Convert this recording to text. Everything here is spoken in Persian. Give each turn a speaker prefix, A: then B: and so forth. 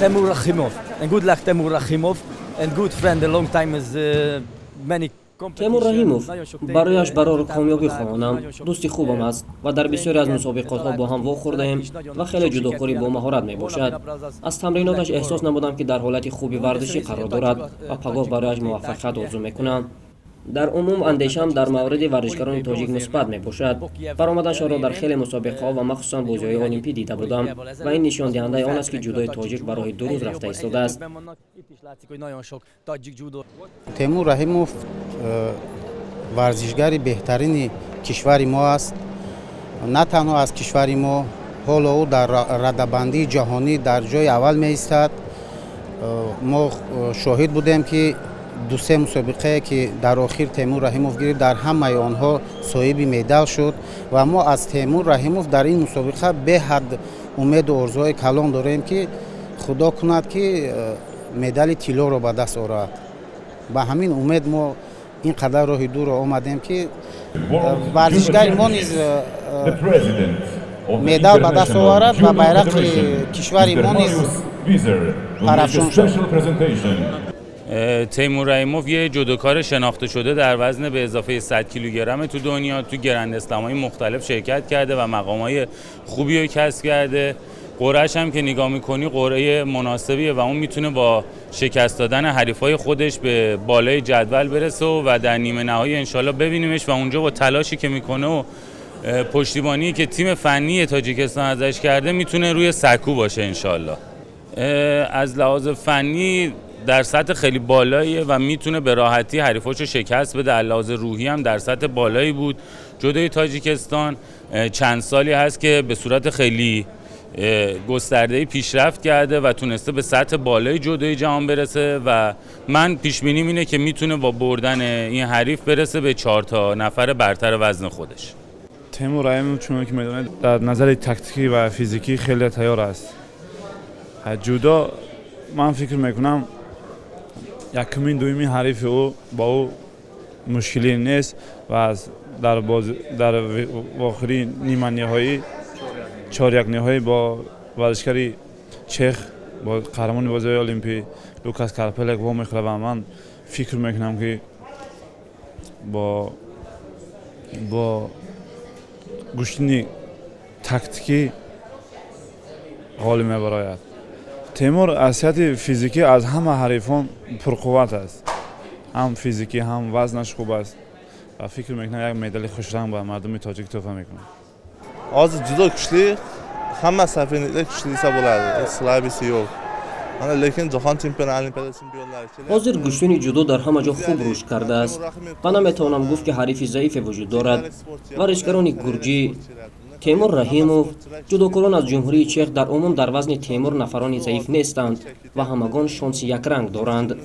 A: Temur Rakhimov. And good luck, Temur Rakhimov. And good friend, a long time as many.
B: تیمور رحیموف برایش برای کامیابی خواهانم. دوستی خوبم است و در بسیاری از مسابقات‌ها با هم واخورده‌ایم و خیلی جودوکاری با مهارت میباشد. از تمریناتش احساس نمودم که در حالت خوبی ورزشی قرار دارد و پگاه برایش موفقیت آرزو میکنم. در عموم اندیشم در مورد ورزشکاران تاجیک مثبت میباشد. برآمدشان را در خیلی مسابقه‌ها و مخصوصا بازی‌های المپی دیده بودم و این نشان دهنده آن است که جودوی تاجیک برای 2 روز رفته ایستاده است.
C: تیمور رحیموف ورزشگری بهترین کشور ما است. نه تنها از کشور ما، حالا او در رده‌بندی جهانی در جای اول می ایستد. ما شاهد بودیم که 2-3 مسابقه که در آخر تیمور رحیموف گرفت، در همه آنها صاحب مدال شد و ما از تیمور رحیموف در این مسابقه به حد امید و آرزوهای کلان داریم که خدا کند که مدال طلا را به دست آورد. با همین امید ما اینقدر راه دور آمدیم که ورزشگر ما نیز مدال به دست آورد و بیرق کشور ما نیز پرافشان شد.
D: تیمور رحیموف یه جودوکار شناخته شده در وزن به اضافه 100 کیلوگرم تو دنیا، تو گرند اسلم‌های مختلف شرکت کرده و مقام‌های خوبی رو کسب کرده. قرعه‌اش هم که نگاه می‌کنی قرعه مناسبیه و اون میتونه با شکست دادن حریفای خودش به بالای جدول برسه و در نیمه نهایی انشالله ببینیمش و اونجا با تلاشی که میکنه و پشتیبانی که تیم فنی تاجیکستان ازش کرده میتونه روی سکو باشه انشالله. از لحاظ فنی در سطح خیلی بالاییه و میتونه به راحتی حریفاشو شکست بده. از لحاظ روحی هم در سطح بالایی بود. جودوی تاجیکستان چند سالی هست که به صورت خیلی گسترده‌ای پیشرفت کرده و تونسته به سطح بالای جودوی جهان برسه و من پیش بینیم اینه که میتونه با بردن این حریف برسه به 4 تا نفر برتر وزن خودش.
E: تیمور رحیموف چون که میدونه در نظر تاکتیکی و فیزیکی خیلی تیار است. جودو من فکر میکنم یکمین دومی حریف او با او مشکلی نیست و در آخری نیمه نهایی 4-1 نهایی با ورزشکاری چخ با قهرمان بازی المپی لوکاس کارپلک و میخوره و من فکر میکنم که با گوشتنی تاکتیکی غالب میبراید. تیمور از جهت فیزیکی از همه حریفان پرقوت است. هم فیزیکی هم وزنش خوب است و فکر میکنم یک مدال خوش رنگ به مردم تاجیک تحفه میکنه.
F: Az judo kuchli, hamma safinlikda kuchli desa bo'ladi. Slabisi yo'q. Mana lekin jahon chempionati olimpiada chempionlari
B: حاضر گوشتن جودو در همه جا خوب رشد کرده است و نمیتوانم گفت که حریف ضعیف وجود دارد. ورزشکاران گرجی تیمور رحیموف جودوکاران از جمهوری چک در عموم در وزن تیمور نفرانی ضعیف نیستند و همگان شانس یک رنگ دارند.